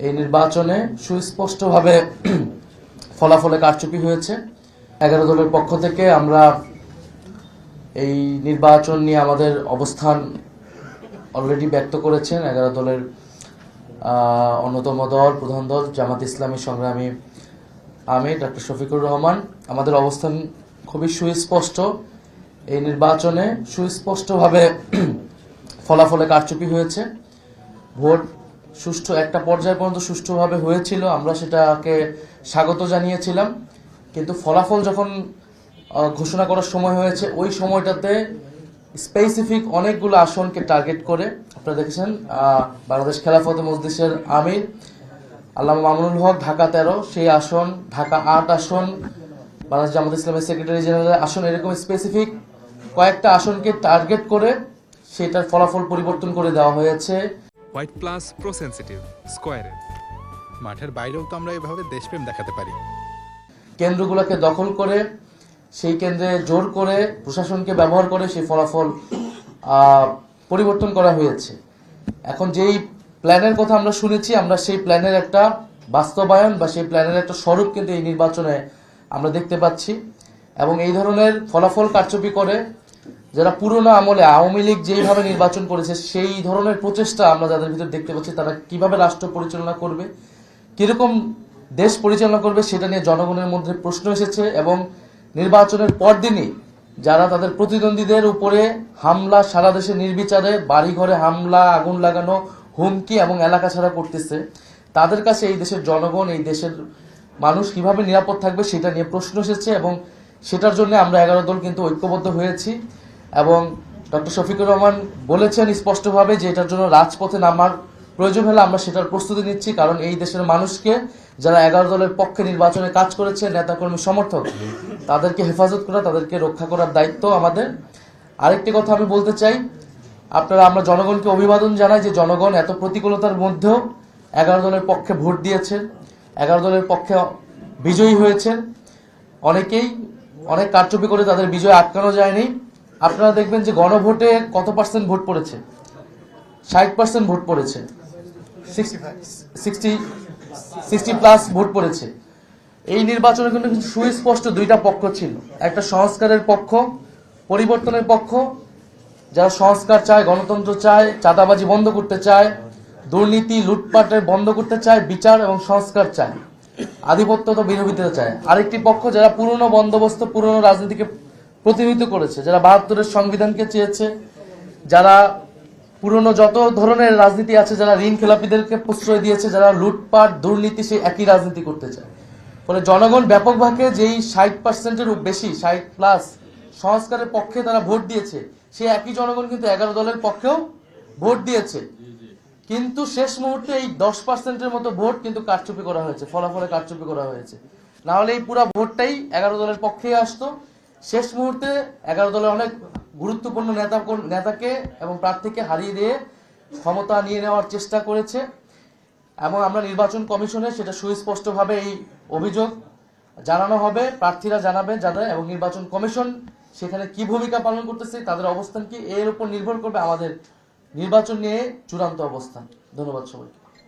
এই নির্বাচনে সুস্পষ্টভাবে ফলাফলে কারচুপি হয়েছে। 11 দলের পক্ষ থেকে আমরা এই নির্বাচন নিয়ে আমাদের অবস্থান অলরেডি ব্যক্ত করেছেন 11 দলের অন্যতম দল, প্রধান দল জামাত ইসলামী সংগ্রামী আমির ডক্টর শফিকুর রহমান। আমাদের অবস্থান খুবই সুস্পষ্ট। এই নির্বাচনে সুস্পষ্টভাবে ফলাফলে কারচুপি হয়েছে। ভোট সুষ্ঠু একটা পর্যায় পর্যন্ত সুষ্ঠুভাবে হয়েছিল, আমরা সেটাকে স্বাগত জানিয়েছিলাম। কিন্তু ফলাফল যখন ঘোষণা করার সময় হয়েছে, ওই সময়টাতে স্পেসিফিক অনেকগুলো আসনকে টার্গেট করে আপনারা দেখেছেন বাংলাদেশ খেলাফত মজলিসের আমির আল্লামা মামুনুল হক ঢাকা 13 সেই আসন, ঢাকা 8 আসন, বাংলাদেশ জামাত ইসলামের সেক্রেটারি জেনারেলের আসন, এরকম স্পেসিফিক কয়েকটা আসনকে টার্গেট করে সেটার ফলাফল পরিবর্তন করে দেওয়া হয়েছে। হোয়াইট প্লাস প্রো সেনসিটিভ স্কয়ারে মাঠের বাইরেও তো আমরা এভাবে দেশপ্রেম দেখাতে পারি। কেন্দ্রগুলোকে দখল করে সেই কেন্দ্রে জোর করে প্রশাসনকে ব্যবহার করে সেই ফলাফল পরিবর্তন করা হয়েছে। এখন যেই প্ল্যানের কথা আমরা শুনেছি, আমরা সেই প্ল্যানের একটা বাস্তবায়ন বা সেই প্ল্যানের একটা স্বরূপ কিন্তু এই নির্বাচনে আমরা দেখতে পাচ্ছি। এবং এই ধরনের ফলাফল কারচুপি করে যারা পুরনো আমলে আওয়ামী লীগ যেইভাবে নির্বাচন করেছে সেই ধরনের প্রচেষ্টা আমরা যাদের ভিতর দেখতে পাচ্ছি, তারা কিভাবে রাষ্ট্র পরিচালনা করবে, কিরকম দেশ পরিচালনা করবে সেটা নিয়ে জনগণের মধ্যে প্রশ্ন এসেছে। এবং নির্বাচনের পরদিনই যারা তাদের প্রতিদ্বন্দ্বীদের উপরে হামলা, সারা দেশে নির্বিচারে বাড়িঘরে হামলা, আগুন লাগানো, হুমকি এবং এলাকা ছাড়া করতেছে, তাদের কাছে এই দেশের জনগণ, এই দেশের মানুষ কিভাবে নিরাপদ থাকবে সেটা নিয়ে প্রশ্ন এসেছে। এবং সেটার জন্য আমরা 11 দল কিন্তু ঐক্যবদ্ধ হয়েছি। এবং ডক্টর শফিকুর রহমান বলেছেন স্পষ্টভাবে যে এটার জন্য রাজপথে নামার প্রয়োজন হলে আমরা সেটার প্রস্তুতি নিচ্ছি। কারণ এই দেশের মানুষকে, যারা 11 দলের পক্ষে নির্বাচনে কাজ করেছে, নেতাকর্মী সমর্থক, তাদেরকে হেফাজত করা, তাদেরকে রক্ষা করার দায়িত্ব আমাদের। আরেকটি কথা আমি বলতে চাই, আমরা জনগণকে অভিবাদন জানাই যে জনগণ এত প্রতিকূলতার মধ্যেও 11 দলের পক্ষে ভোট দিয়েছেন, 11 দলের পক্ষে বিজয়ী হয়েছেন। অনেকেই অনেক কারচুপি করে তাদের বিজয় আটকানো যায়নি। আপনারা দেখবেন যে গণভোটে কত পার্সেন্ট ভোট পড়েছে, 60% ভোট পড়েছে, 60+ ভোট পড়েছে। এই নির্বাচনে কিন্তু সুস্পষ্ট দুইটা পক্ষ ছিল, একটা সংস্কারের পক্ষ, পরিবর্তনের পক্ষ, যারা সংস্কার চায়, গণতন্ত্র চায়, চাঁদাবাজি বন্ধ করতে চায়, দুর্নীতি লুটপাটের বন্ধ করতে চায়, বিচার এবং সংস্কার চায়, আধিপত্য তো বিরোধিতা চায়। আরেকটি পক্ষ যারা পুরনো বন্দোবস্ত, পুরনো রাজনীতিকে প্রতিনিধিত্ব করেছে, যারা 72-এর সংবিধানকে চেয়েছে, যারা পুরনো যত ধরনের রাজনীতি আছে, যারা ঋণ খেলাপিদেরকে প্রশ্রয় দিয়েছে, যারা লুটপাট দুর্নীতি, সেই একই রাজনীতি করতে চায়। ফলে জনগণ ব্যাপকভাবে যেই 60%-এর বেশি, 60+ সংস্কারের পক্ষে তারা ভোট দিয়েছে, সেই একই জনগণ কিন্তু 11 দলের পক্ষেও ভোট দিয়েছে। কিন্তু শেষ মুহূর্তে এই 10%-এর মতো ভোট কিন্তু কারচুপি করা হয়েছে, ফলাফলে কারচুপি করা হয়েছে। না হলে এই পুরো ভোটটাই 11 দলের পক্ষেই আসতো। শেষ মুহূর্তে 11 দলের অনেক গুরুত্বপূর্ণ নেতাকে এবং প্রার্থীকে হারিয়ে দিয়ে ক্ষমতা নিয়ে নেওয়ার চেষ্টা করেছে। এবং আমরা নির্বাচন কমিশনে সেটা সুস্পষ্টভাবে এই অভিযোগ জানানো হবে, প্রার্থীরা জানাবেন যাদের, এবং নির্বাচন কমিশন সেখানে কি ভূমিকা পালন করতেছে, তাদের অবস্থান কি, এর উপর নির্ভর করবে আমাদের নির্বাচন নিয়ে চূড়ান্ত অবস্থান। ধন্যবাদ সবাইকে।